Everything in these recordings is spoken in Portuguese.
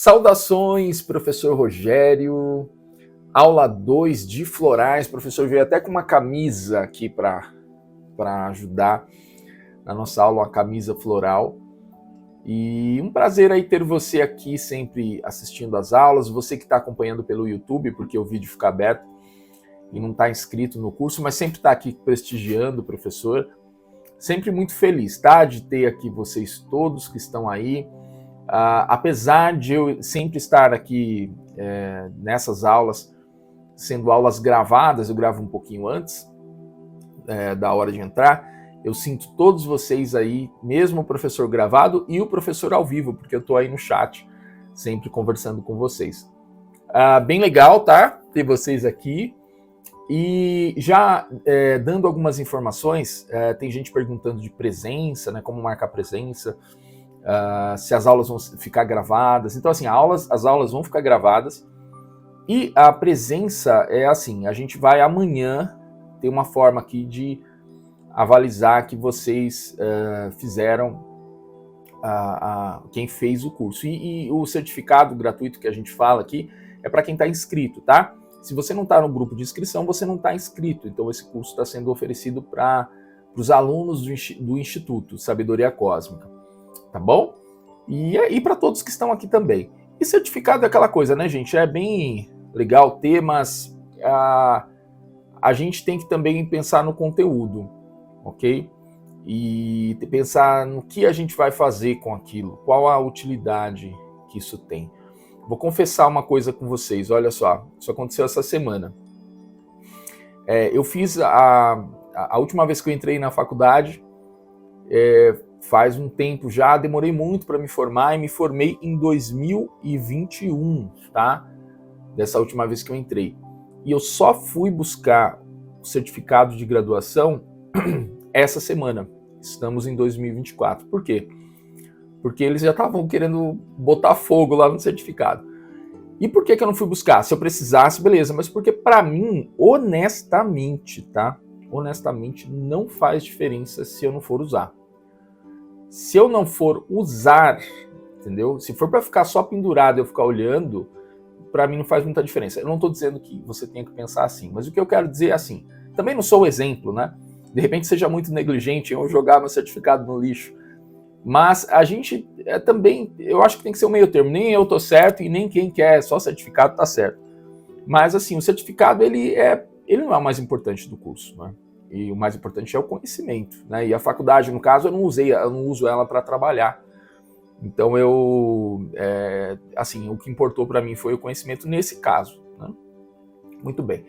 Saudações, professor Rogério. Aula 2 de florais. Professor veio até com uma camisa aqui para ajudar na nossa aula, uma camisa floral. E um prazer aí ter você aqui sempre assistindo às aulas, você que está acompanhando pelo YouTube, porque o vídeo fica aberto e não está inscrito no curso, mas sempre está aqui prestigiando o professor. Sempre muito feliz, tá? De ter aqui vocês todos que estão aí. Apesar de eu sempre estar aqui nessas aulas, sendo aulas gravadas, eu gravo um pouquinho antes da hora de entrar, eu sinto todos vocês aí, mesmo o professor gravado e o professor ao vivo, porque eu estou aí no chat, sempre conversando com vocês. Bem legal, tá? Ter vocês aqui. E já dando algumas informações, tem gente perguntando de presença, né? Como marcar presença. Se as aulas vão ficar gravadas. Então, assim, as aulas vão ficar gravadas. E a presença é assim, a gente vai amanhã ter uma forma aqui de avalizar que vocês fizeram, quem fez o curso. E o certificado gratuito que a gente fala aqui é para quem está inscrito, tá? Se você não está no grupo de inscrição, você não está inscrito. Então, esse curso está sendo oferecido para os alunos do Instituto Sabedoria Cósmica. Tá bom? E para todos que estão aqui também. E certificado é aquela coisa, né, gente? É bem legal ter, mas a gente tem que também pensar no conteúdo, ok? E pensar no que a gente vai fazer com aquilo, qual a utilidade que isso tem. Vou confessar uma coisa com vocês, olha só, isso aconteceu essa semana. Eu fiz a última vez que eu entrei na faculdade, faz um tempo já, demorei muito para me formar e me formei em 2021, tá? Dessa última vez que eu entrei. E eu só fui buscar o certificado de graduação essa semana. Estamos em 2024. Por quê? Porque eles já estavam querendo botar fogo lá no certificado. E por que eu não fui buscar? Se eu precisasse, beleza. Mas porque para mim, honestamente, tá? Honestamente, não faz diferença se eu não for usar. Se eu não for usar, entendeu? Se for para ficar só pendurado e eu ficar olhando, para mim não faz muita diferença. Eu não estou dizendo que você tenha que pensar assim, mas o que eu quero dizer é assim, também não sou o exemplo, né? De repente seja muito negligente em eu jogar meu certificado no lixo, mas a gente também, eu acho que tem que ser um meio termo, nem eu tô certo e nem quem quer só certificado tá certo. Mas assim, o certificado ele não é o mais importante do curso, né? E o mais importante é o conhecimento, né? E a faculdade, no caso, eu não uso ela para trabalhar. Então assim, o que importou para mim foi o conhecimento nesse caso, né? Muito bem.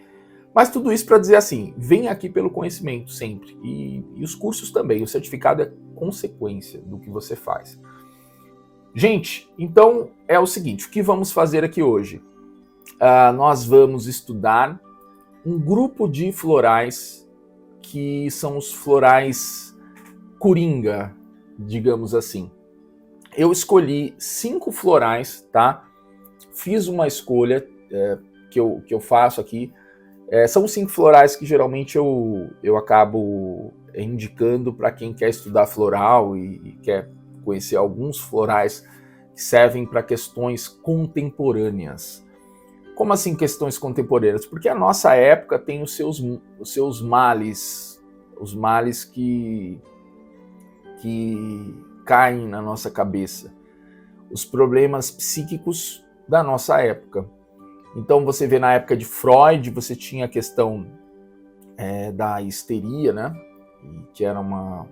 Mas tudo isso para dizer assim, vem aqui pelo conhecimento sempre. E os cursos também, o certificado é consequência do que você faz. Gente, então é o seguinte, o que vamos fazer aqui hoje? Nós vamos estudar um grupo de florais que são os florais coringa, digamos assim. Eu escolhi 5 florais, tá? Fiz uma escolha que eu faço aqui. São 5 florais que geralmente eu acabo indicando para quem quer estudar floral e quer conhecer alguns florais que servem para questões contemporâneas. Como assim questões contemporâneas? Porque a nossa época tem os seus males, os males que caem na nossa cabeça, os problemas psíquicos da nossa época. Então você vê na época de Freud, você tinha a questão da histeria, né? Que era uma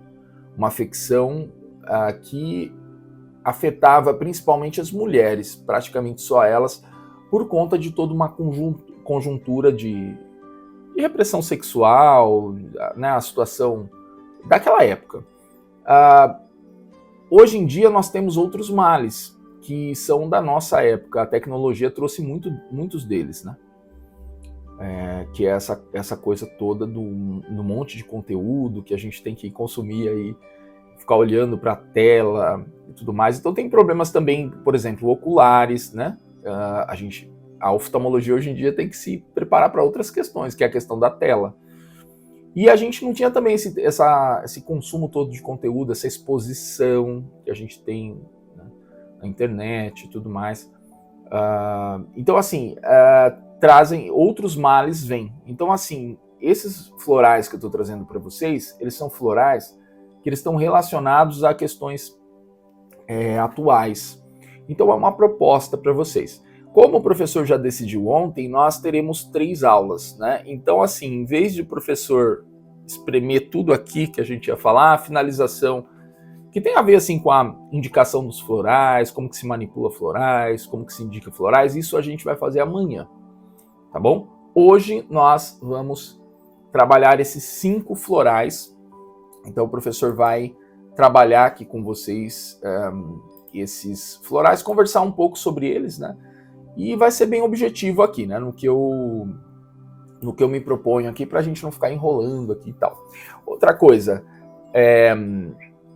afecção que afetava principalmente as mulheres, praticamente só elas, por conta de toda uma conjuntura de repressão sexual, né, a situação daquela época. Hoje em dia nós temos outros males que são da nossa época. A tecnologia trouxe muitos deles, né? Que é essa coisa toda do monte de conteúdo que a gente tem que consumir aí, ficar olhando para a tela e tudo mais. Então tem problemas também, por exemplo, oculares, né? A oftalmologia hoje em dia tem que se preparar para outras questões, que é a questão da tela. E a gente não tinha também esse consumo todo de conteúdo, essa exposição que a gente tem, né, na internet e tudo mais. Então, assim, trazem outros males, vêm. Então, assim, esses florais que eu estou trazendo para vocês, eles são florais que eles estão relacionados a questões atuais. Então, é uma proposta para vocês. Como o professor já decidiu ontem, nós teremos 3 aulas, né? Então, assim, em vez de o professor espremer tudo aqui que a gente ia falar, a finalização, que tem a ver assim com a indicação dos florais, como que se manipula florais, como que se indica florais, isso a gente vai fazer amanhã, tá bom? Hoje nós vamos trabalhar esses 5 florais, então o professor vai trabalhar aqui com vocês esses florais, conversar um pouco sobre eles, né? E vai ser bem objetivo aqui, né? No que eu me proponho aqui, para a gente não ficar enrolando aqui e tal. Outra coisa,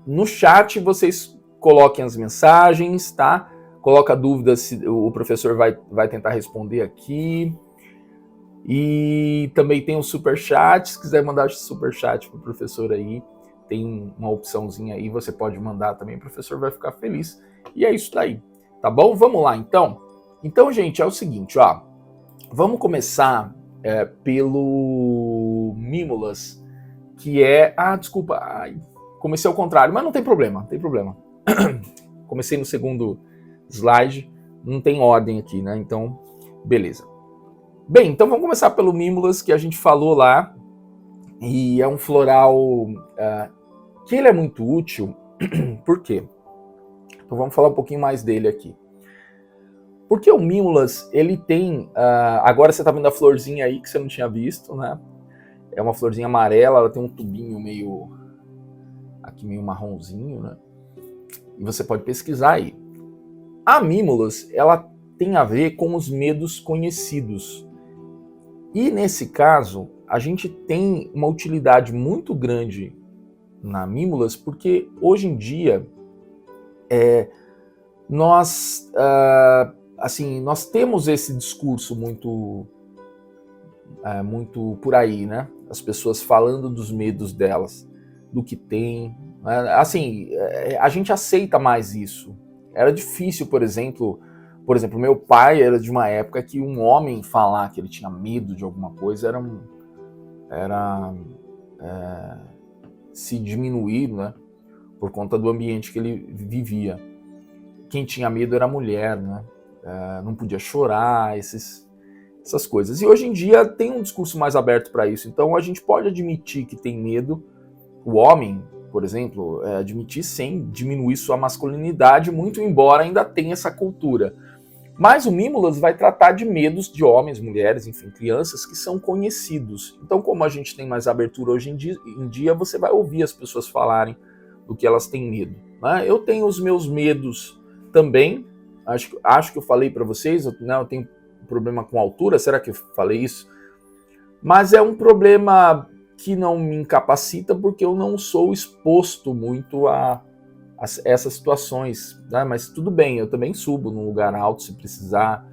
no chat vocês coloquem as mensagens, tá? Coloca dúvidas, o professor vai tentar responder aqui. E também tem o superchat, se quiser mandar superchat pro professor aí, tem uma opçãozinha aí, você pode mandar também, o professor vai ficar feliz. E é isso daí, tá bom? Vamos lá, então. Então, gente, é o seguinte, ó. Vamos começar pelo Mímulas, que é... desculpa, comecei ao contrário, mas não tem problema, não tem problema. Comecei no segundo slide, não tem ordem aqui, né? Então, beleza. Bem, então vamos começar pelo Mímulas, que a gente falou lá, e é um floral que ele é muito útil. Por quê? Então vamos falar um pouquinho mais dele aqui. Porque o Mímulas, ele tem... agora você tá vendo a florzinha aí, que você não tinha visto, né? É uma florzinha amarela, ela tem um tubinho meio... aqui meio marronzinho, né? E você pode pesquisar aí. A Mímulas, ela tem a ver com os medos conhecidos. E nesse caso, a gente tem uma utilidade muito grande na Mímulas, porque hoje em dia nós temos esse discurso muito por aí, né? As pessoas falando dos medos delas, do que tem. Assim, a gente aceita mais isso. Era difícil, por exemplo, meu pai era de uma época que um homem falar que ele tinha medo de alguma coisa era se diminuir, né? Por conta do ambiente que ele vivia. Quem tinha medo era a mulher, né? Não podia chorar, essas coisas. E hoje em dia tem um discurso mais aberto para isso. Então a gente pode admitir que tem medo. O homem, por exemplo, admitir sem diminuir sua masculinidade, muito embora ainda tenha essa cultura. Mas o Mímulas vai tratar de medos de homens, mulheres, enfim, crianças que são conhecidos. Então, como a gente tem mais abertura hoje em dia, você vai ouvir as pessoas falarem do que elas têm medo, né? Eu tenho os meus medos também. Acho que eu falei para vocês, eu tenho problema com altura, será que eu falei isso? Mas é um problema que não me incapacita, porque eu não sou exposto muito a essas situações, né? Mas tudo bem, eu também subo num lugar alto se precisar,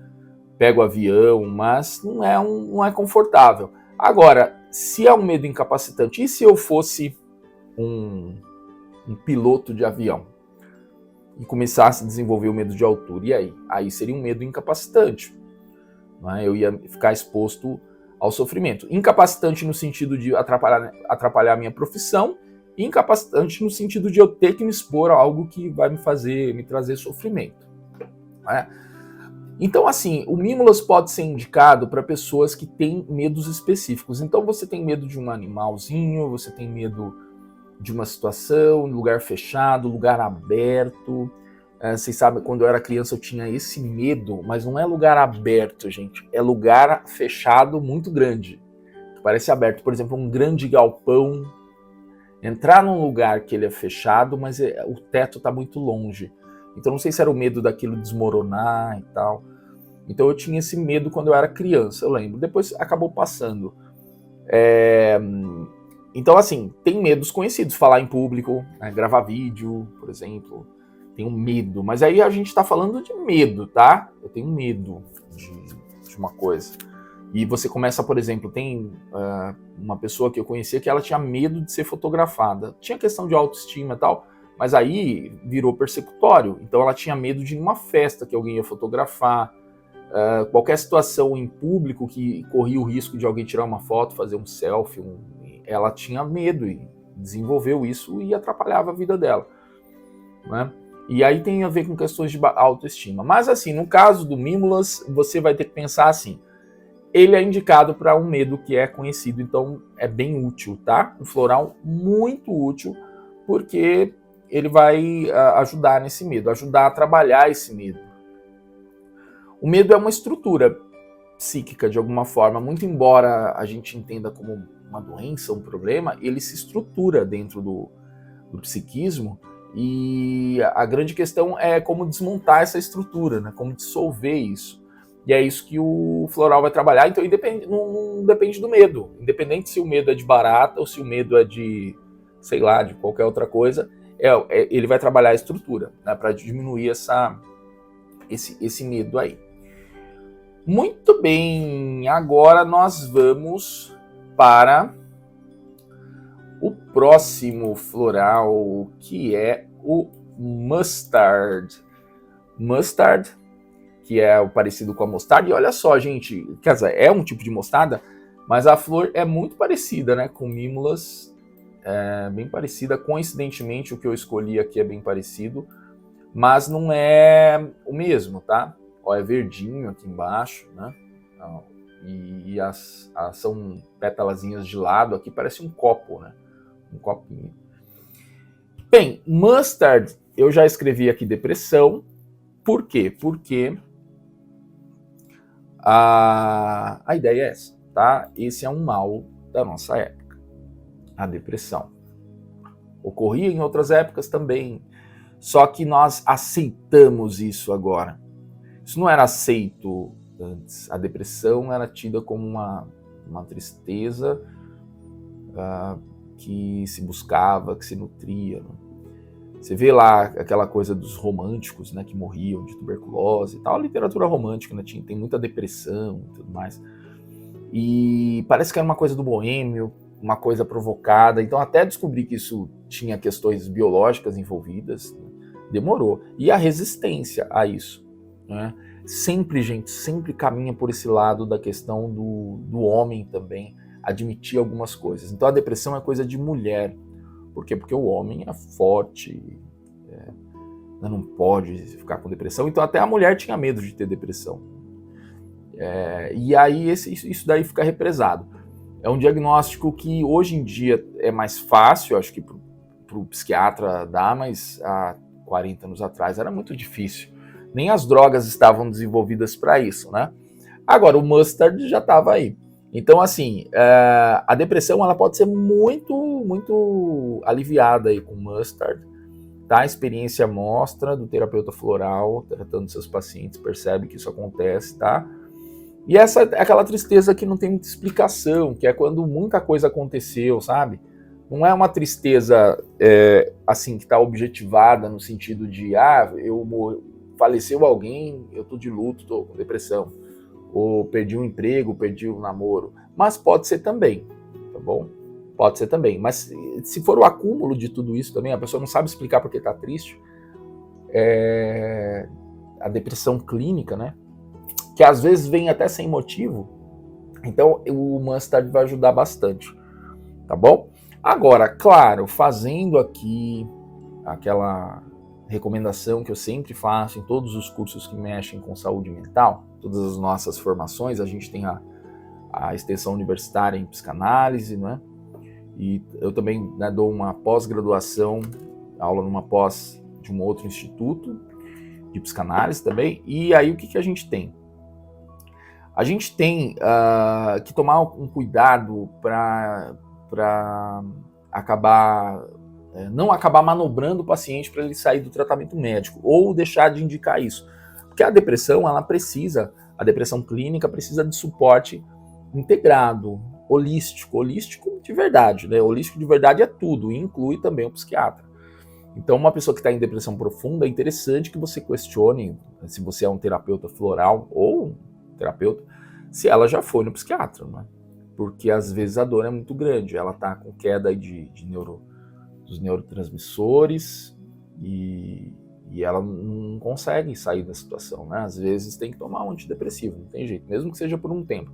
pego avião, mas não é confortável. Agora, se é um medo incapacitante, e se eu fosse um piloto de avião e começasse a desenvolver o medo de altura, e aí? Aí seria um medo incapacitante, né? Eu ia ficar exposto ao sofrimento. Incapacitante no sentido de atrapalhar a minha profissão, e incapacitante no sentido de eu ter que me expor a algo que vai me trazer sofrimento, né? Então, assim, o Mímulas pode ser indicado para pessoas que têm medos específicos. Então, você tem medo de um animalzinho, você tem medo de uma situação, lugar fechado, lugar aberto. Vocês sabem, quando eu era criança eu tinha esse medo, mas não é lugar aberto, gente. É lugar fechado muito grande, que parece aberto. Por exemplo, um grande galpão. Entrar num lugar que ele é fechado, mas o teto está muito longe. Então não sei se era o medo daquilo desmoronar e tal. Então eu tinha esse medo quando eu era criança, eu lembro. Depois acabou passando. Então, assim, tem medos conhecidos. Falar em público, né? Gravar vídeo, por exemplo. Tenho medo. Mas aí a gente está falando de medo, tá? Eu tenho medo de uma coisa. E você começa, por exemplo, tem uma pessoa que eu conhecia que ela tinha medo de ser fotografada. Tinha questão de autoestima e tal, mas aí virou persecutório. Então ela tinha medo de ir numa festa que alguém ia fotografar. qualquer situação em público que corria o risco de alguém tirar uma foto, fazer um selfie, ela tinha medo e desenvolveu isso e atrapalhava a vida dela, né? E aí tem a ver com questões de autoestima. Mas assim, no caso do Mimulus, você vai ter que pensar assim, ele é indicado para um medo que é conhecido, então é bem útil, tá? Um floral muito útil, porque ele vai ajudar nesse medo, ajudar a trabalhar esse medo. O medo é uma estrutura psíquica, de alguma forma, muito embora a gente entenda como uma doença, um problema, ele se estrutura dentro do psiquismo, e a grande questão é como desmontar essa estrutura, né? Como dissolver isso. E é isso que o floral vai trabalhar, então não depende do medo. Independente se o medo é de barata ou se o medo é de, sei lá, de qualquer outra coisa, ele vai trabalhar a estrutura, né, para diminuir esse medo aí. Muito bem, agora nós vamos para o próximo floral, que é o Mustard. Mustard, que é o parecido com a mostarda. E olha só, gente, quer dizer, é um tipo de mostarda, mas a flor é muito parecida, né, com Mimulus. É bem parecida. Coincidentemente, o que eu escolhi aqui é bem parecido, mas não é o mesmo, tá? Ó, é verdinho aqui embaixo, né? E são pétalazinhas de lado aqui, parece um copo, né? Um copinho. Bem, Mustard, eu já escrevi aqui depressão. Por quê? Porque a ideia é essa, tá? Esse é um mal da nossa época, a depressão. Ocorria em outras épocas também, só que nós aceitamos isso agora. Isso não era aceito antes. A depressão era tida como uma tristeza que se buscava, que se nutria. Né? Você vê lá aquela coisa dos românticos, né, que morriam de tuberculose e tal. A literatura romântica, né, tem muita depressão e tudo mais. E parece que era uma coisa do boêmio, uma coisa provocada. Então, até descobrir que isso tinha questões biológicas envolvidas, né, demorou. E a resistência a isso, né? Sempre, gente, sempre caminha por esse lado da questão do homem também admitir algumas coisas. Então, a depressão é coisa de mulher. Por quê? Porque o homem é forte, não pode ficar com depressão. Então até a mulher tinha medo de ter depressão. E aí isso daí fica represado. É um diagnóstico que hoje em dia é mais fácil, acho que para o psiquiatra dar, mas há 40 anos atrás era muito difícil. Nem as drogas estavam desenvolvidas para isso, né? Agora, o Mustard já estava aí. Então, assim, a depressão ela pode ser muito, muito aliviada aí com Mustard. Tá? A experiência mostra do terapeuta floral tratando seus pacientes, percebe que isso acontece, tá? E essa é aquela tristeza que não tem muita explicação, que é quando muita coisa aconteceu, sabe? Não é uma tristeza assim que está objetivada no sentido de faleceu alguém, eu tô de luto, tô com depressão. Ou perdi um emprego, perdi um namoro. Mas pode ser também, tá bom? Pode ser também. Mas se for o acúmulo de tudo isso também, a pessoa não sabe explicar porque está triste, a depressão clínica, né? Que às vezes vem até sem motivo, então o Mustard vai ajudar bastante, tá bom? Agora, claro, fazendo aqui aquela recomendação que eu sempre faço em todos os cursos que mexem com saúde mental, todas as nossas formações, a gente tem a extensão universitária em psicanálise, né? E eu também, né, dou uma pós-graduação, aula numa pós de um outro instituto de psicanálise também. E aí o que a gente tem? A gente tem que tomar um cuidado para não acabar manobrando o paciente para ele sair do tratamento médico ou deixar de indicar isso. Porque a depressão, a depressão clínica precisa de suporte integrado, holístico de verdade, né? Holístico de verdade é tudo, e inclui também o psiquiatra. Então, uma pessoa que está em depressão profunda, é interessante que você questione, se você é um terapeuta floral ou um terapeuta, se ela já foi no psiquiatra, né? Porque às vezes a dor é muito grande, ela está com queda dos neurotransmissores e E ela não consegue sair da situação, né? Às vezes tem que tomar um antidepressivo, não tem jeito, mesmo que seja por um tempo.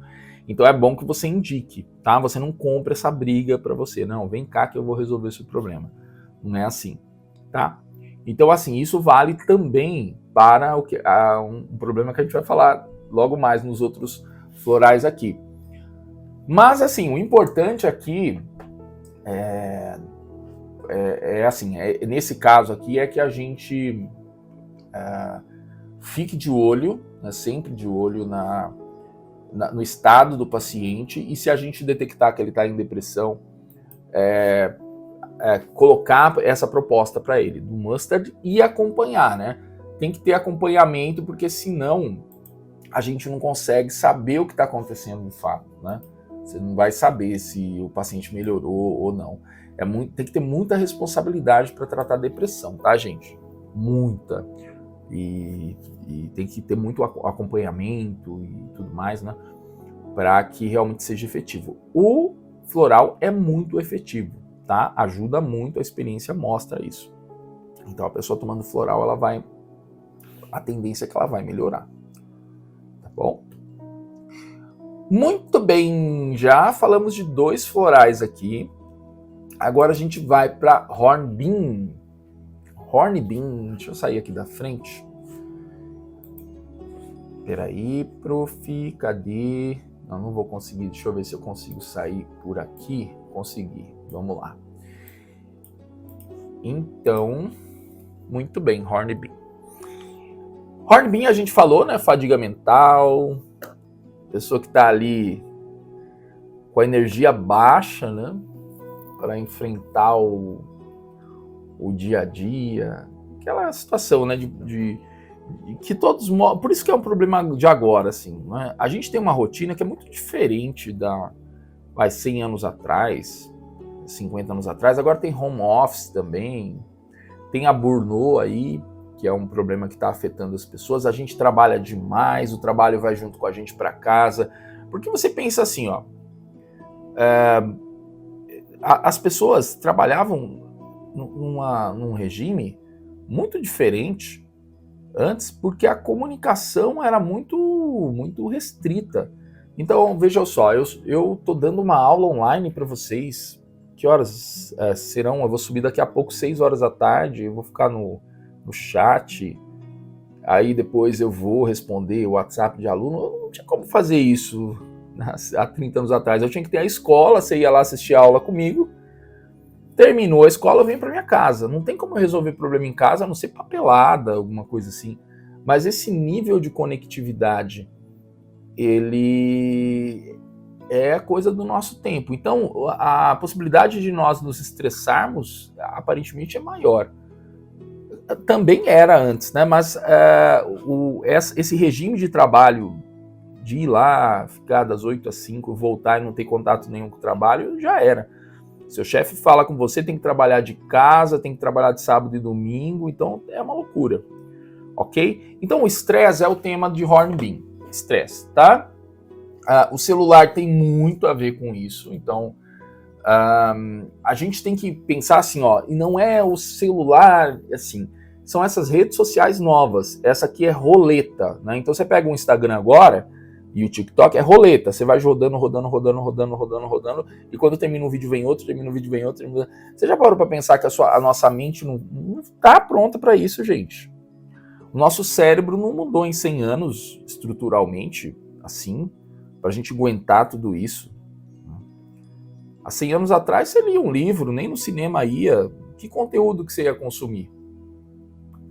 Então é bom que você indique, tá? Você não compra essa briga para você. Não, vem cá que eu vou resolver esse problema. Não é assim, tá? Então, assim, isso vale também para um problema que a gente vai falar logo mais nos outros florais aqui. Mas, assim, o importante aqui nesse caso aqui, é que a gente fique de olho, né, sempre de olho no estado do paciente, e se a gente detectar que ele está em depressão, colocar essa proposta para ele, do mustard, e acompanhar, né? Tem que ter acompanhamento, porque senão a gente não consegue saber o que está acontecendo de fato, né? Você não vai saber se o paciente melhorou ou não. Tem que ter muita responsabilidade para tratar depressão, tá, gente? Muita. E tem que ter muito acompanhamento e tudo mais, né? Para que realmente seja efetivo. O floral é muito efetivo, tá? Ajuda muito, a experiência mostra isso. Então a pessoa tomando floral, a tendência é que ela vai melhorar. Tá bom? Muito bem, já falamos de 2 florais aqui. Agora a gente vai para Hornbeam. Hornbeam, deixa eu sair aqui da frente. Peraí, prof, cadê? Não vou conseguir, deixa eu ver se eu consigo sair por aqui. Consegui, vamos lá. Então, muito bem, Hornbeam. Hornbeam a gente falou, né? Fadiga mental, pessoa que está ali com a energia baixa, né? Para enfrentar o dia a dia, aquela situação, né? De que todos, por isso que é um problema de agora, assim, né? A gente tem uma rotina que é muito diferente da 100 anos atrás, 50 anos atrás. Agora tem home office também, tem a burnout aí, que é um problema que está afetando as pessoas. A gente trabalha demais, o trabalho vai junto com a gente para casa, porque você pensa assim, ó, as pessoas trabalhavam num regime muito diferente antes, porque a comunicação era muito restrita. Então, veja só, eu tô dando uma aula online para vocês. Que horas serão? Eu vou subir daqui a pouco, 6 horas da tarde, eu vou ficar no chat, aí depois eu vou responder o WhatsApp de aluno. Eu não tinha como fazer isso há 30 anos atrás. Eu tinha que ter a escola, você ia lá assistir a aula comigo, terminou a escola, eu venho para minha casa. Não tem como resolver problema em casa, a não ser papelada, alguma coisa assim. Mas esse nível de conectividade, ele é coisa do nosso tempo. Então, a possibilidade de nós nos estressarmos, aparentemente, é maior. Também era antes, né? Mas esse regime de trabalho, de ir lá, ficar das 8 às 5, voltar e não ter contato nenhum com o trabalho, já era. Seu chefe fala com você, tem que trabalhar de casa, tem que trabalhar de sábado e domingo, então é uma loucura, ok? Então o estresse é o tema de Hornbeam, estresse, tá? O celular tem muito a ver com isso, então a gente tem que pensar assim, ó, e não é o celular, assim, são essas redes sociais novas, essa aqui é roleta, né? Então você pega o Instagram agora, e o TikTok é roleta, você vai rodando, e quando termina um vídeo vem outro, Você já parou para pensar que a nossa mente não está pronta para isso, gente? O nosso cérebro não mudou em 100 anos estruturalmente, assim, para a gente aguentar tudo isso. Há 100 anos atrás você lia um livro, nem no cinema ia. Que conteúdo que você ia consumir?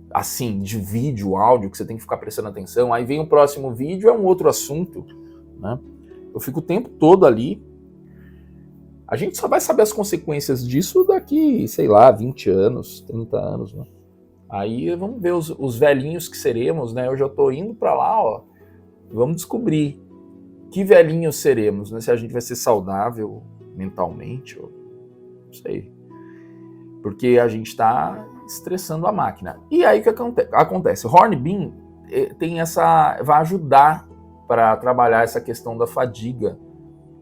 Assim, de vídeo, áudio, que você tem que ficar prestando atenção, aí vem o próximo vídeo, é um outro assunto, né? Eu fico o tempo todo ali. A gente só vai saber as consequências disso daqui, sei lá, 20 anos, 30 anos, né? Aí vamos ver os velhinhos que seremos, né? Eu já tô indo para lá, ó. Vamos descobrir que velhinhos seremos, né? Se a gente vai ser saudável mentalmente, ou não sei. Porque a gente está estressando a máquina. E aí o que acontece? Hornbeam vai ajudar para trabalhar essa questão da fadiga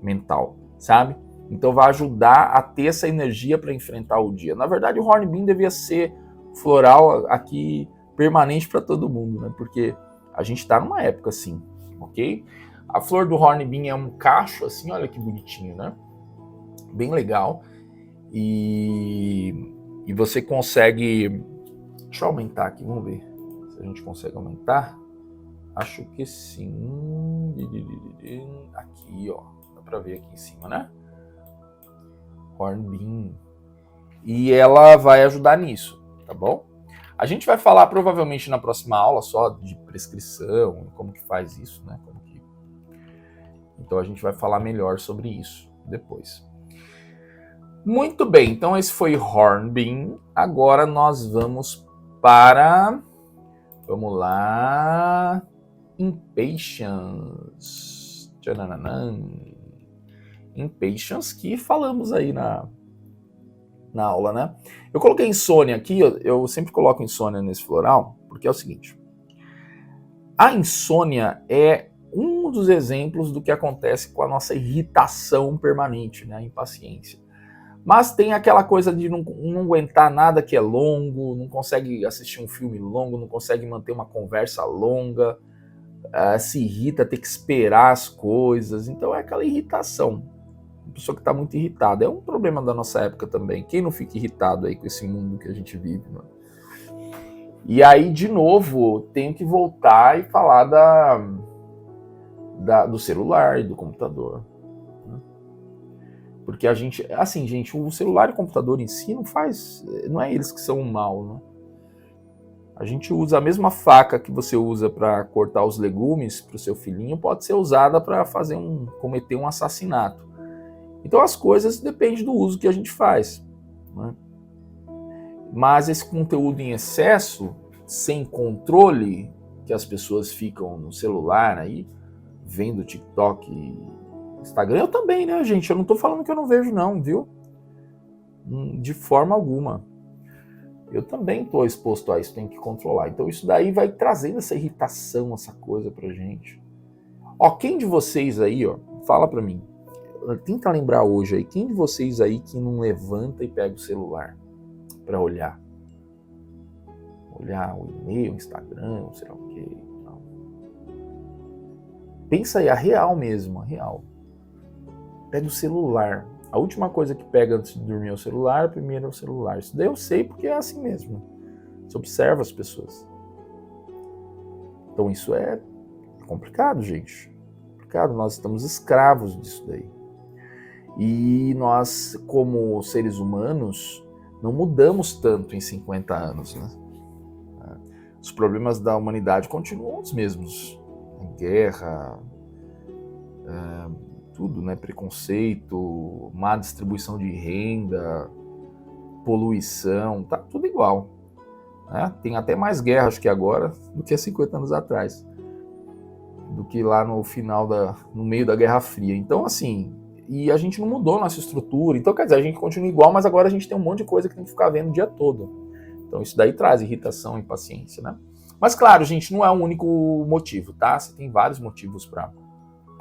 mental, sabe? Então vai ajudar a ter essa energia para enfrentar o dia. Na verdade, o Hornbeam devia ser floral aqui permanente para todo mundo, né? Porque a gente está numa época assim, ok? A flor do hornbeam é um cacho assim, olha que bonitinho, né? Bem legal. E você consegue... Deixa eu aumentar aqui, vamos ver se a gente consegue aumentar. Acho que sim. Aqui, ó. Dá pra ver aqui em cima, né? Hornbeam. E ela vai ajudar nisso, tá bom? A gente vai falar provavelmente na próxima aula só de prescrição, como que faz isso, né? Então a gente vai falar melhor sobre isso depois. Muito bem, então esse foi Hornbeam. Agora nós vamos para... Vamos lá... Impatience. Tchananã. Impatience, que falamos aí na aula, né? Eu coloquei insônia aqui, eu sempre coloco insônia nesse floral, porque é o seguinte. A insônia é um dos exemplos do que acontece com a nossa irritação permanente, né? A impaciência. Mas tem aquela coisa de não aguentar nada que é longo, não consegue assistir um filme longo, não consegue manter uma conversa longa, se irrita, tem que esperar as coisas. Então é aquela irritação. Uma pessoa que está muito irritada. É um problema da nossa época também. Quem não fica irritado aí com esse mundo que a gente vive, né? E aí, de novo, tenho que voltar e falar do celular e do computador. Porque a gente, assim, gente, o celular e o computador em si não é eles que são o mal, né? A gente usa a mesma faca que você usa para cortar os legumes para o seu filhinho, pode ser usada para cometer um assassinato. Então as coisas dependem do uso que a gente faz, né? Mas esse conteúdo em excesso, sem controle, que as pessoas ficam no celular aí, vendo TikTok, Instagram, eu também, né, gente? Eu não tô falando que eu não vejo não, viu? De forma alguma. Eu também tô exposto a isso, tenho que controlar. Então isso daí vai trazendo essa irritação, essa coisa pra gente. Ó, quem de vocês aí, ó, fala pra mim, tenta lembrar hoje aí, quem de vocês aí que não levanta e pega o celular pra olhar? Olhar o e-mail, o Instagram, sei lá o que. Pensa aí, a real mesmo, a real. Pega o celular. A última coisa que pega antes de dormir é o celular, a primeira é o celular. Isso daí eu sei porque é assim mesmo. Você observa as pessoas. Então isso é complicado, gente. Complicado, nós estamos escravos disso daí. E nós, como seres humanos, não mudamos tanto em 50 anos, né? Os problemas da humanidade continuam os mesmos. Guerra, tudo, né? Preconceito, má distribuição de renda, poluição, tá tudo igual. Né? Tem até mais guerra, acho que agora, do que há 50 anos atrás. Do que lá no meio da Guerra Fria. Então, assim, e a gente não mudou nossa estrutura. Então, quer dizer, a gente continua igual, mas agora a gente tem um monte de coisa que tem que ficar vendo o dia todo. Então, isso daí traz irritação e impaciência, né? Mas, claro, gente, não é o único motivo, tá? Você tem vários motivos para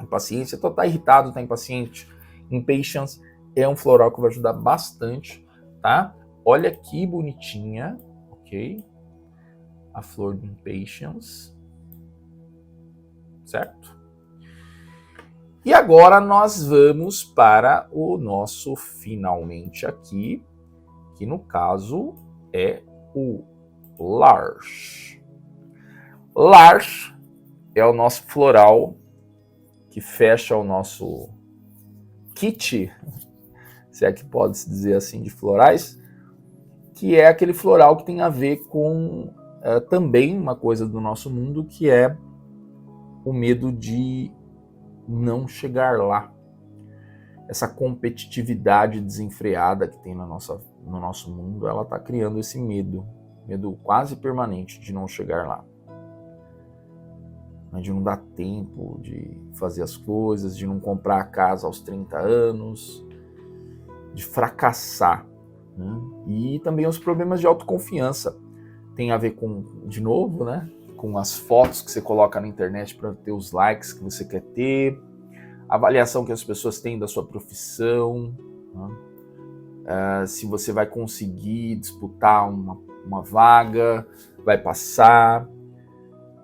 impaciência. Então, tá irritado, tá impaciente. Impatience é um floral que vai ajudar bastante, tá? Olha que bonitinha, ok? A flor do Impatience. Certo? E agora nós vamos para o nosso finalmente aqui, que no caso é o Larch. Larch é o nosso floral que fecha o nosso kit, se é que pode se dizer assim, de florais, que é aquele floral que tem a ver com também uma coisa do nosso mundo, que é o medo de não chegar lá. Essa competitividade desenfreada que tem no nosso mundo, ela está criando esse medo quase permanente de não chegar lá. De não dar tempo de fazer as coisas, de não comprar a casa aos 30 anos, de fracassar. Né? E também os problemas de autoconfiança. Tem a ver com, de novo, né? Com as fotos que você coloca na internet para ter os likes que você quer ter, a avaliação que as pessoas têm da sua profissão, né? Se você vai conseguir disputar uma vaga, vai passar.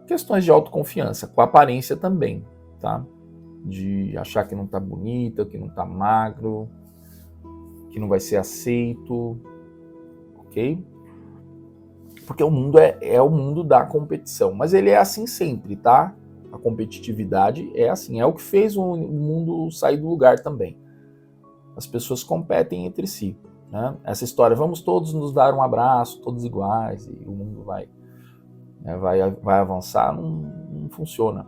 Questões de autoconfiança, com aparência também, tá? De achar que não tá bonita, que não tá magro, que não vai ser aceito, ok? Porque o mundo é o mundo da competição, mas ele é assim sempre, tá? A competitividade é assim, é o que fez o mundo sair do lugar também. As pessoas competem entre si, né? Essa história, vamos todos nos dar um abraço, todos iguais, e o mundo vai avançar, não funciona.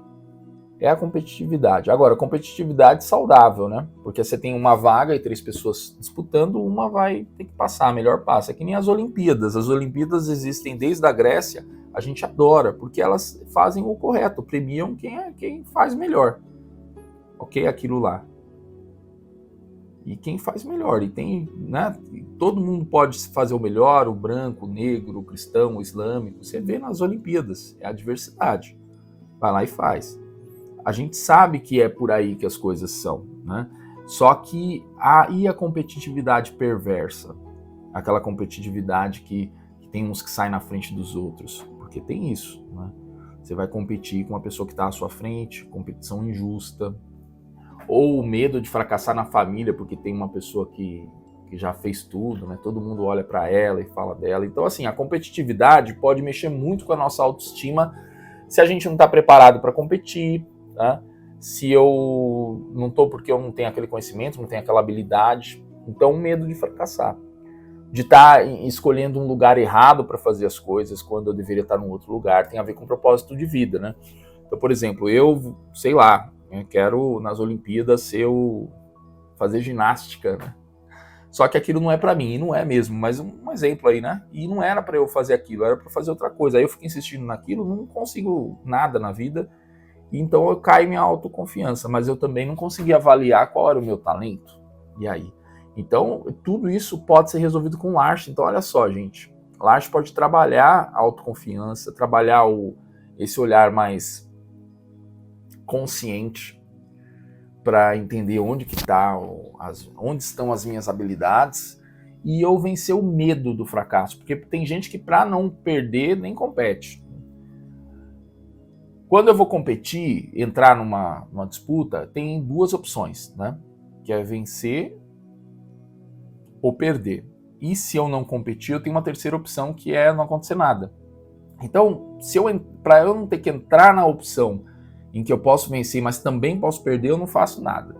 É a competitividade. Agora, competitividade saudável, né? Porque você tem uma vaga e 3 pessoas disputando, uma vai ter que passar, a melhor passa. É que nem as Olimpíadas. As Olimpíadas existem desde a Grécia, a gente adora, porque elas fazem o correto, premiam quem faz melhor. Ok? Aquilo lá. E quem faz melhor. E tem, né? Todo mundo pode fazer o melhor, o branco, o negro, o cristão, o islâmico. Você vê nas Olimpíadas. É a diversidade. Vai lá e faz. A gente sabe que é por aí que as coisas são, né? Só que aí a competitividade perversa, aquela competitividade que tem uns que saem na frente dos outros, porque tem isso, né? Você vai competir com uma pessoa que está à sua frente, competição injusta, ou o medo de fracassar na família porque tem uma pessoa que já fez tudo, né? Todo mundo olha para ela e fala dela. Então, assim, a competitividade pode mexer muito com a nossa autoestima se a gente não está preparado para competir, tá? Se eu não estou porque eu não tenho aquele conhecimento, não tenho aquela habilidade. Então, medo de fracassar. De estar escolhendo um lugar errado para fazer as coisas quando eu deveria estar num outro lugar. Tem a ver com propósito de vida, né? Então, por exemplo, eu, sei lá, eu quero nas Olimpíadas fazer ginástica, né? Só que aquilo não é para mim, e não é mesmo, mas um exemplo aí, né? E não era para eu fazer aquilo, era para fazer outra coisa. Aí eu fico insistindo naquilo, não consigo nada na vida, então eu caio minha autoconfiança, mas eu também não consegui avaliar qual era o meu talento. E aí? Então, tudo isso pode ser resolvido com Larch. Então, olha só, gente. Larch pode trabalhar a autoconfiança, trabalhar esse olhar mais consciente para entender onde estão as minhas habilidades e eu vencer o medo do fracasso, porque tem gente que para não perder nem compete. Quando eu vou competir, entrar numa disputa, tem 2 opções, né? Que é vencer ou perder. E se eu não competir, eu tenho uma terceira opção que é não acontecer nada. Então, para eu não ter que entrar na opção em que eu posso vencer, mas também posso perder, eu não faço nada.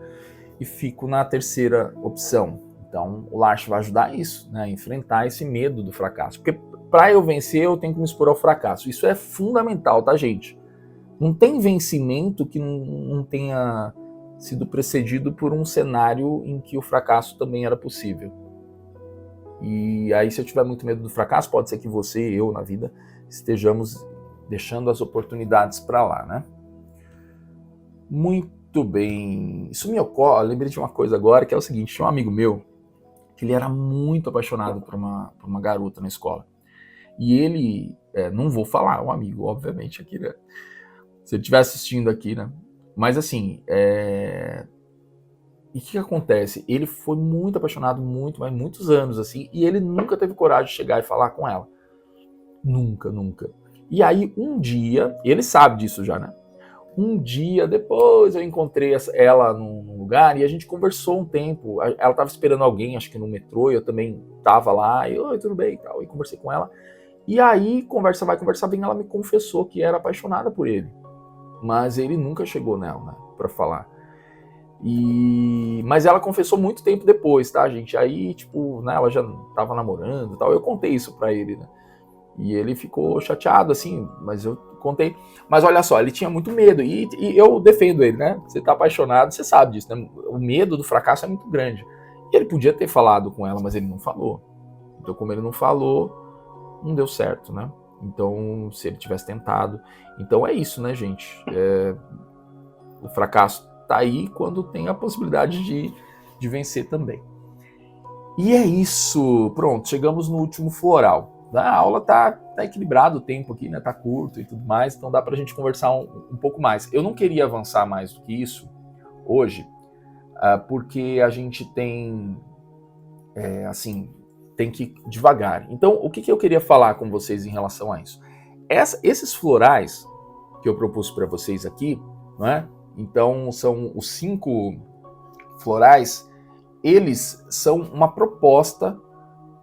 E fico na terceira opção. Então, o Larch vai ajudar isso, né? A enfrentar esse medo do fracasso. Porque para eu vencer, eu tenho que me expor ao fracasso. Isso é fundamental, tá, gente? Não tem vencimento que não tenha sido precedido por um cenário em que o fracasso também era possível. E aí, se eu tiver muito medo do fracasso, pode ser que você e eu, na vida, estejamos deixando as oportunidades para lá, né? Muito bem. Isso me ocorre, lembrei de uma coisa agora, que é o seguinte, tinha um amigo meu, que ele era muito apaixonado por uma garota na escola. E ele, não vou falar, um amigo, obviamente, aqui, né? Se ele estiver assistindo aqui, né? Mas assim, e o que acontece? Ele foi muito apaixonado, mas muitos anos, assim, e ele nunca teve coragem de chegar e falar com ela. Nunca, nunca. E aí, um dia, ele sabe disso já, né? Um dia depois eu encontrei ela num lugar e a gente conversou um tempo. Ela estava esperando alguém, acho que no metrô, eu também estava lá, e oi, tudo bem e tal. E conversei com ela. E aí, conversa vai, conversa vem, ela me confessou que era apaixonada por ele. Mas ele nunca chegou nela, né, pra falar. Mas ela confessou muito tempo depois, tá, gente? Aí, tipo, né, ela já tava namorando e tal. Eu contei isso pra ele, né? E ele ficou chateado, assim, mas eu contei. Mas olha só, ele tinha muito medo. E eu defendo ele, né? Você tá apaixonado, você sabe disso, né? O medo do fracasso é muito grande. E ele podia ter falado com ela, mas ele não falou. Então, como ele não falou, não deu certo, né? Então, se ele tivesse tentado. Então é isso, né, gente? O fracasso tá aí quando tem a possibilidade de vencer também. E é isso. Pronto, chegamos no último floral. A aula tá equilibrado o tempo aqui, né? Tá curto e tudo mais, então dá pra gente conversar um pouco mais. Eu não queria avançar mais do que isso hoje, porque a gente tem, assim, tem que ir devagar. Então, o que eu queria falar com vocês em relação a isso? esses florais que eu propus para vocês aqui, não é? Então são os 5 florais, eles são uma proposta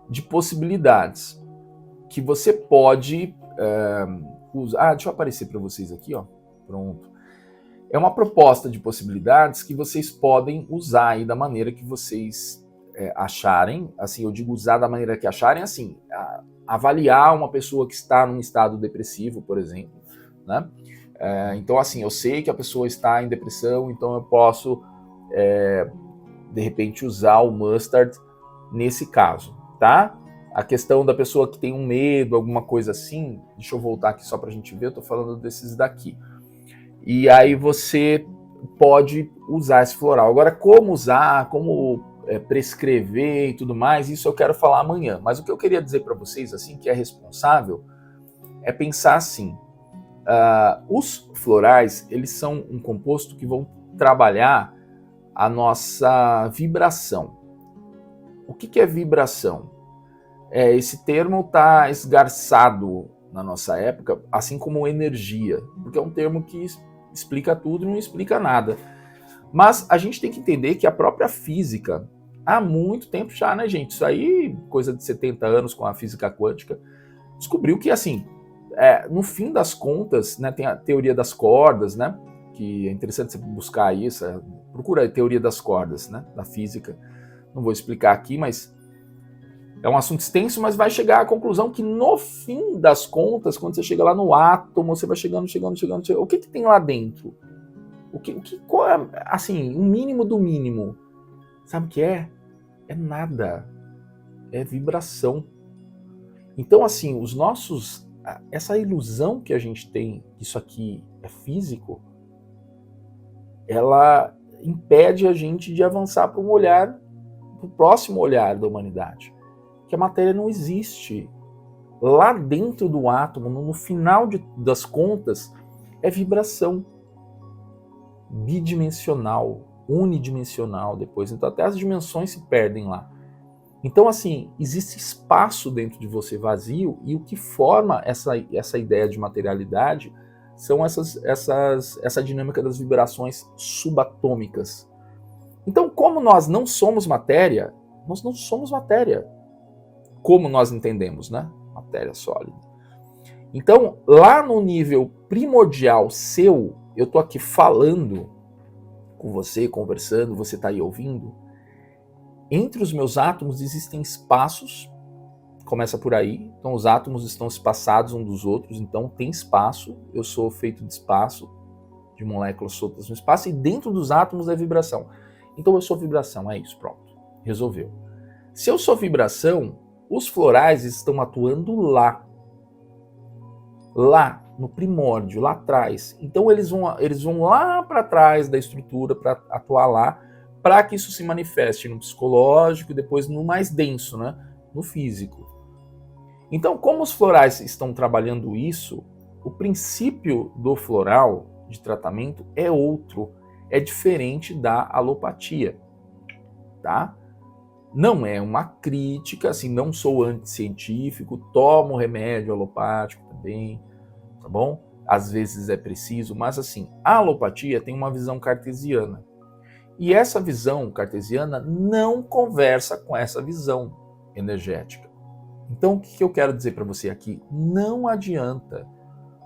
de possibilidades que você pode usar. Deixa eu aparecer para vocês aqui, ó. Pronto. É uma proposta de possibilidades que vocês podem usar aí da maneira que vocês acharem. Assim, eu digo usar da maneira que acharem, assim, avaliar uma pessoa que está num estado depressivo, por exemplo, né? Então, assim, eu sei que a pessoa está em depressão, então eu posso, de repente, usar o mustard nesse caso, tá? A questão da pessoa que tem um medo, alguma coisa assim, deixa eu voltar aqui só pra gente ver, eu tô falando desses daqui. E aí você pode usar esse floral. Agora, como usar, como prescrever e tudo mais, isso eu quero falar amanhã. Mas o que eu queria dizer para vocês, assim, que é responsável, é pensar assim, os florais, eles são um composto que vão trabalhar a nossa vibração. O que é vibração? Esse termo está esgarçado na nossa época, assim como energia, porque é um termo que explica tudo e não explica nada. Mas a gente tem que entender que a própria física, há muito tempo já, né, gente? Isso aí, coisa de 70 anos com a física quântica, descobriu que, assim, no fim das contas, né, tem a teoria das cordas, né? Que é interessante você buscar isso, procura a teoria das cordas, né, da física. Não vou explicar aqui, mas é um assunto extenso, mas vai chegar à conclusão que no fim das contas, quando você chega lá no átomo, você vai chegando, o que tem lá dentro? Qual é, assim, o mínimo do mínimo? Sabe o que é? É nada. É vibração. Então, assim, essa ilusão que a gente tem, que isso aqui é físico, ela impede a gente de avançar para o próximo olhar da humanidade. Que a matéria não existe. Lá dentro do átomo, no final das contas, é vibração bidimensional, unidimensional depois. Então até as dimensões se perdem lá. Então, assim, existe espaço dentro de você vazio, e o que forma essa ideia de materialidade são essa dinâmica das vibrações subatômicas. Então, como nós não somos matéria, nós não somos matéria. Como nós entendemos, né? Matéria sólida. Então, lá no nível primordial seu, eu tô aqui falando com você, conversando, você tá aí ouvindo. Entre os meus átomos existem espaços, começa por aí. Então, os átomos estão espaçados uns dos outros, então tem espaço. Eu sou feito de espaço, de moléculas soltas no espaço, e dentro dos átomos é vibração. Então, eu sou vibração, é isso, pronto. Resolveu. Se eu sou vibração, os florais estão atuando lá no primórdio, lá atrás. Então eles vão lá para trás da estrutura para atuar lá, para que isso se manifeste no psicológico e depois no mais denso, né? No físico. Então, como os florais estão trabalhando isso, o princípio do floral de tratamento é outro, é diferente da alopatia, tá? Não é uma crítica, assim, não sou anticientífico, tomo remédio alopático também, tá bom? Às vezes é preciso, mas assim, a alopatia tem uma visão cartesiana. E essa visão cartesiana não conversa com essa visão energética. Então, o que eu quero dizer para você aqui? Não adianta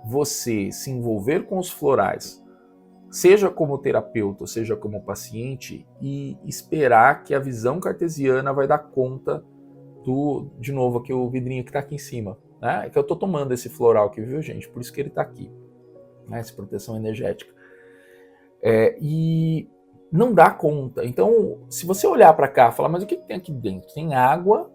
você se envolver com os florais, seja como terapeuta, seja como paciente, e esperar que a visão cartesiana vai dar conta de novo, aqui o vidrinho que está aqui em cima. Né? É que eu estou tomando esse floral aqui, viu, gente? Por isso que ele está aqui. Né? Essa proteção energética. E não dá conta. Então, se você olhar para cá e falar, mas o que tem aqui dentro? Tem água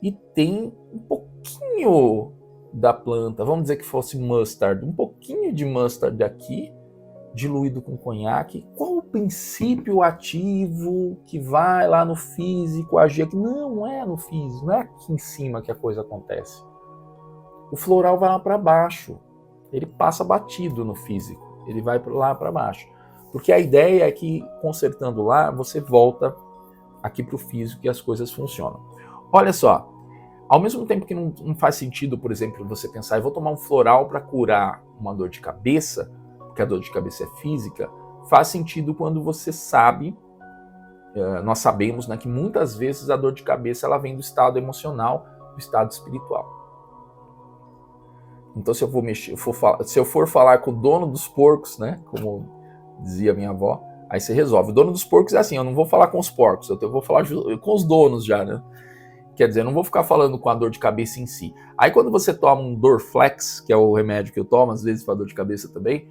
e tem um pouquinho da planta, vamos dizer que fosse mustard, um pouquinho de mustard aqui, diluído com conhaque. Qual o princípio ativo que vai lá no físico agir aqui? Não é no físico, não é aqui em cima que a coisa acontece. O floral vai lá para baixo, ele passa batido no físico, ele vai lá para baixo. Porque a ideia é que, consertando lá, você volta aqui para o físico e as coisas funcionam. Olha só, Ao mesmo tempo que não faz sentido, por exemplo, você pensar, eu vou tomar um floral para curar uma dor de cabeça, porque a dor de cabeça é física, faz sentido quando você sabe, nós sabemos, né, que muitas vezes a dor de cabeça ela vem do estado emocional, do estado espiritual. Então se eu for falar com o dono dos porcos, né, como dizia minha avó, aí você resolve. O dono dos porcos é assim, eu não vou falar com os porcos, eu vou falar com os donos já, né? Quer dizer, eu não vou ficar falando com a dor de cabeça em si. Aí quando você toma um Dorflex, que é o remédio que eu tomo, às vezes para dor de cabeça também,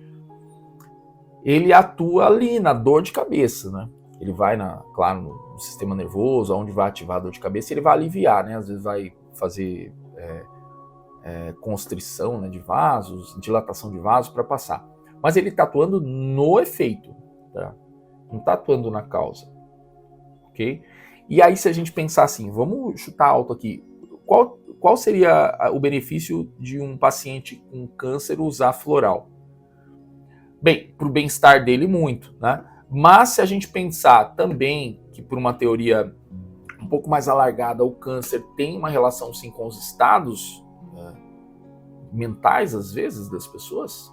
ele atua ali na dor de cabeça, né? Ele vai, claro, no sistema nervoso, onde vai ativar a dor de cabeça, ele vai aliviar, né? Às vezes vai fazer constrição, né, de vasos, dilatação de vasos para passar. Mas ele está atuando no efeito, tá? Não está atuando na causa, ok? E aí se a gente pensar assim, vamos chutar alto aqui, qual seria o benefício de um paciente com câncer usar floral? Bem, para o bem-estar dele muito, né? Mas se a gente pensar também que por uma teoria um pouco mais alargada, o câncer tem uma relação sim com os estados mentais, às vezes, das pessoas,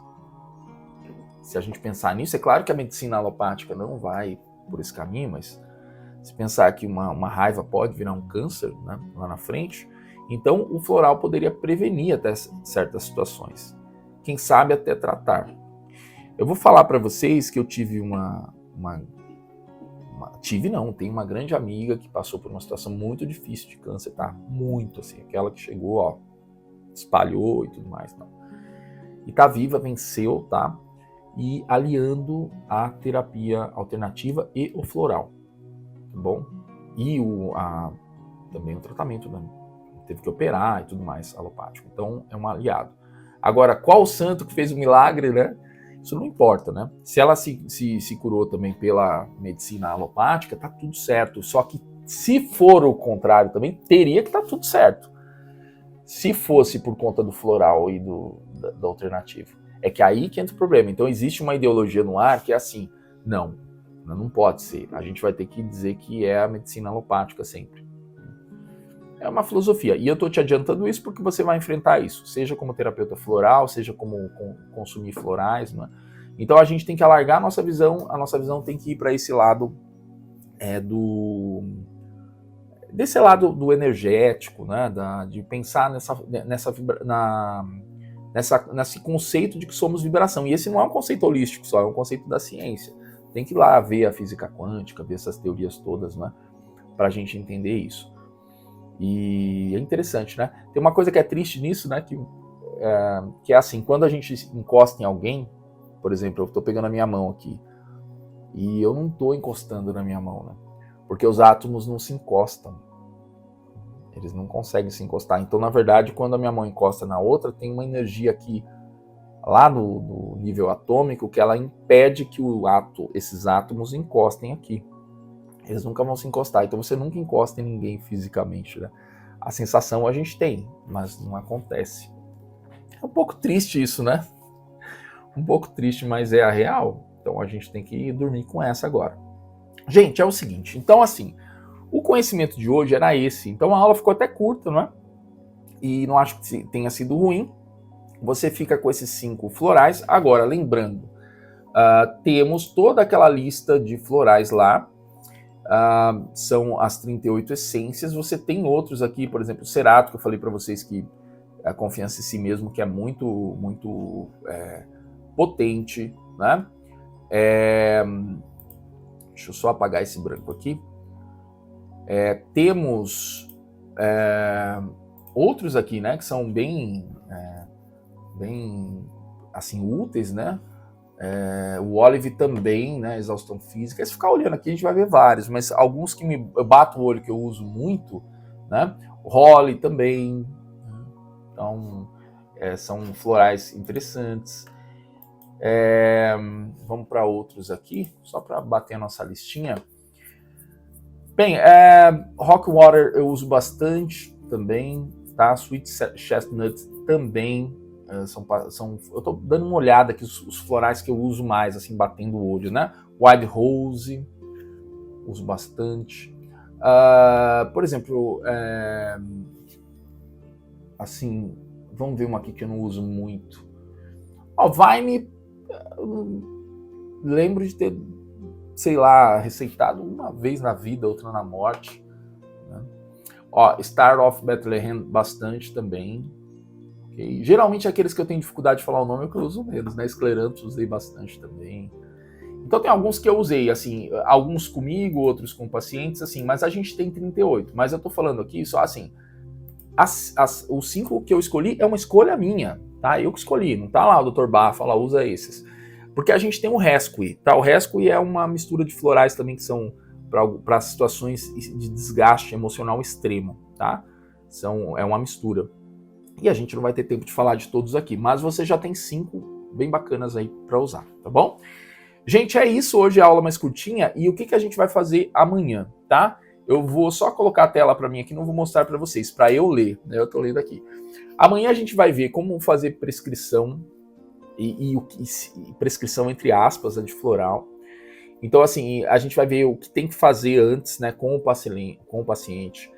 se a gente pensar nisso, é claro que a medicina alopática não vai por esse caminho, mas se pensar que uma raiva pode virar um câncer, né, lá na frente, então o floral poderia prevenir até certas situações. Quem sabe até tratar. Eu vou falar para vocês que eu tive tenho uma grande amiga que passou por uma situação muito difícil de câncer, tá? Muito, assim, aquela que chegou, ó, espalhou e tudo mais, tá? E tá viva, venceu, tá? E aliando a terapia alternativa e o floral, tá bom? E também o tratamento, né? Teve que operar e tudo mais, alopático. Então, é um aliado. Agora, qual santo que fez o milagre, né? Isso não importa, né? Se ela se curou também pela medicina alopática, tá tudo certo. Só que se for o contrário também, teria que estar tudo certo. Se fosse por conta do floral e do alternativo. É que aí que entra o problema. Então existe uma ideologia no ar que é assim, não pode ser. A gente vai ter que dizer que é a medicina alopática sempre. É uma filosofia. E eu estou te adiantando isso porque você vai enfrentar isso, seja como terapeuta floral, seja como consumir florais, né? Então a gente tem que alargar a nossa visão tem que ir para esse lado desse lado do energético, né? De pensar nesse conceito de que somos vibração. E esse não é um conceito holístico só, é um conceito da ciência. Tem que ir lá ver a física quântica, ver essas teorias todas, né? Para a gente entender isso. E é interessante, né? Tem uma coisa que é triste nisso, né? Que é assim, quando a gente encosta em alguém, por exemplo, eu estou pegando a minha mão aqui, e eu não estou encostando na minha mão, né? Porque os átomos não se encostam. Eles não conseguem se encostar. Então, na verdade, quando a minha mão encosta na outra, tem uma energia aqui, lá no nível atômico, que ela impede que esses átomos encostem aqui. Eles nunca vão se encostar. Então, você nunca encosta em ninguém fisicamente, né? A sensação a gente tem, mas não acontece. É um pouco triste isso, né? Um pouco triste, mas é a real. Então, a gente tem que dormir com essa agora. Gente, é o seguinte. Então, assim, o conhecimento de hoje era esse. Então, a aula ficou até curta, não é? E não acho que tenha sido ruim. Você fica com esses 5 florais. Agora, lembrando, temos toda aquela lista de florais lá. São as 38 essências. Você tem outros aqui, por exemplo, o Cerato, que eu falei para vocês que a confiança em si mesmo, que é muito, muito potente, né? Deixa eu só apagar esse branco aqui. Temos outros aqui, né, que são bem assim, úteis, né? O Olive também, né? Exaustão física. Se ficar olhando aqui, a gente vai ver vários, mas alguns que eu bato o olho, que eu uso muito, né? O Holly também. Então, são florais interessantes. Vamos para outros aqui, só para bater a nossa listinha. Bem, Rockwater eu uso bastante também, tá? Sweet Chestnut também. Eu tô dando uma olhada aqui, os florais que eu uso mais, assim, batendo o olho, né? Wild Rose, uso bastante. Por exemplo, assim, vamos ver uma aqui que eu não uso muito. Ó, Vine, lembro de ter, sei lá, receitado uma vez na vida, outra na morte. Né? Ó, Star of Bethlehem, bastante também. Okay? Geralmente aqueles que eu tenho dificuldade de falar o nome é que eu uso menos, né? Esclerantos usei bastante também. Então tem alguns que eu usei, assim, alguns comigo, outros com pacientes, assim, mas a gente tem 38. Mas eu tô falando aqui só assim, os 5 que eu escolhi é uma escolha minha, tá? Eu que escolhi, não tá lá o Dr. Bá, fala, usa esses. Porque a gente tem o Rescue, tá? O Rescue é uma mistura de florais também que são para situações de desgaste emocional extremo, tá? É uma mistura. E a gente não vai ter tempo de falar de todos aqui, mas você já tem 5 bem bacanas aí para usar, tá bom? Gente, é isso, hoje a aula mais curtinha, e o que a gente vai fazer amanhã, tá? Eu vou só colocar a tela para mim aqui, não vou mostrar para vocês, para eu ler, né? Eu tô lendo aqui. Amanhã a gente vai ver como fazer prescrição, e prescrição entre aspas, de floral. Então, assim, a gente vai ver o que tem que fazer antes, né, com o paciente.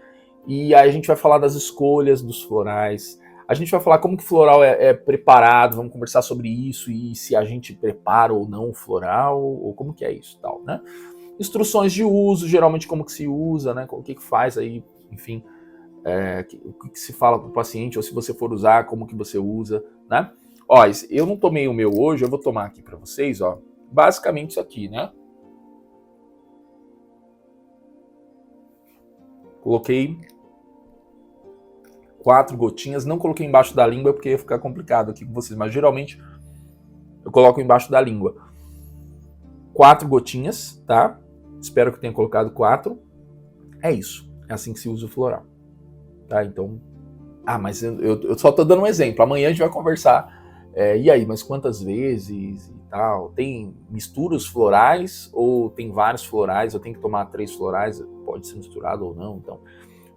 E aí a gente vai falar das escolhas dos florais. A gente vai falar como que o floral é preparado, vamos conversar sobre isso e se a gente prepara ou não o floral, ou como que é isso, tal, né? Instruções de uso, geralmente como que se usa, né? O que faz aí, enfim, o que se fala para o paciente, ou se você for usar, como que você usa, né? Ó, eu não tomei o meu hoje, eu vou tomar aqui para vocês, ó. Basicamente isso aqui, né? Coloquei 4 gotinhas, não coloquei embaixo da língua porque ia ficar complicado aqui com vocês, mas geralmente eu coloco embaixo da língua. 4 gotinhas, tá? Espero que tenha colocado 4. É isso, é assim que se usa o floral, tá? Então, mas eu só tô dando um exemplo, amanhã a gente vai conversar, e aí, mas quantas vezes e tal? Tem misturas florais ou tem vários florais? Eu tenho que tomar 3 florais, pode ser misturado ou não, então...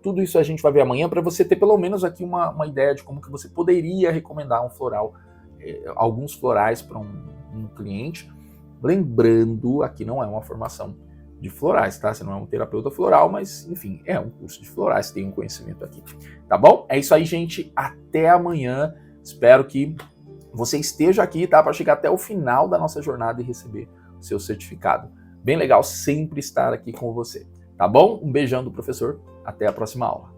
Tudo isso a gente vai ver amanhã para você ter pelo menos aqui uma ideia de como que você poderia recomendar um floral, alguns florais para um cliente. Lembrando, aqui não é uma formação de florais, tá? Você não é um terapeuta floral, mas enfim, é um curso de florais, tem um conhecimento aqui. Tá bom? É isso aí, gente. Até amanhã. Espero que você esteja aqui, tá? Para chegar até o final da nossa jornada e receber o seu certificado. Bem legal sempre estar aqui com você. Tá bom? Um beijão do professor. Até a próxima aula.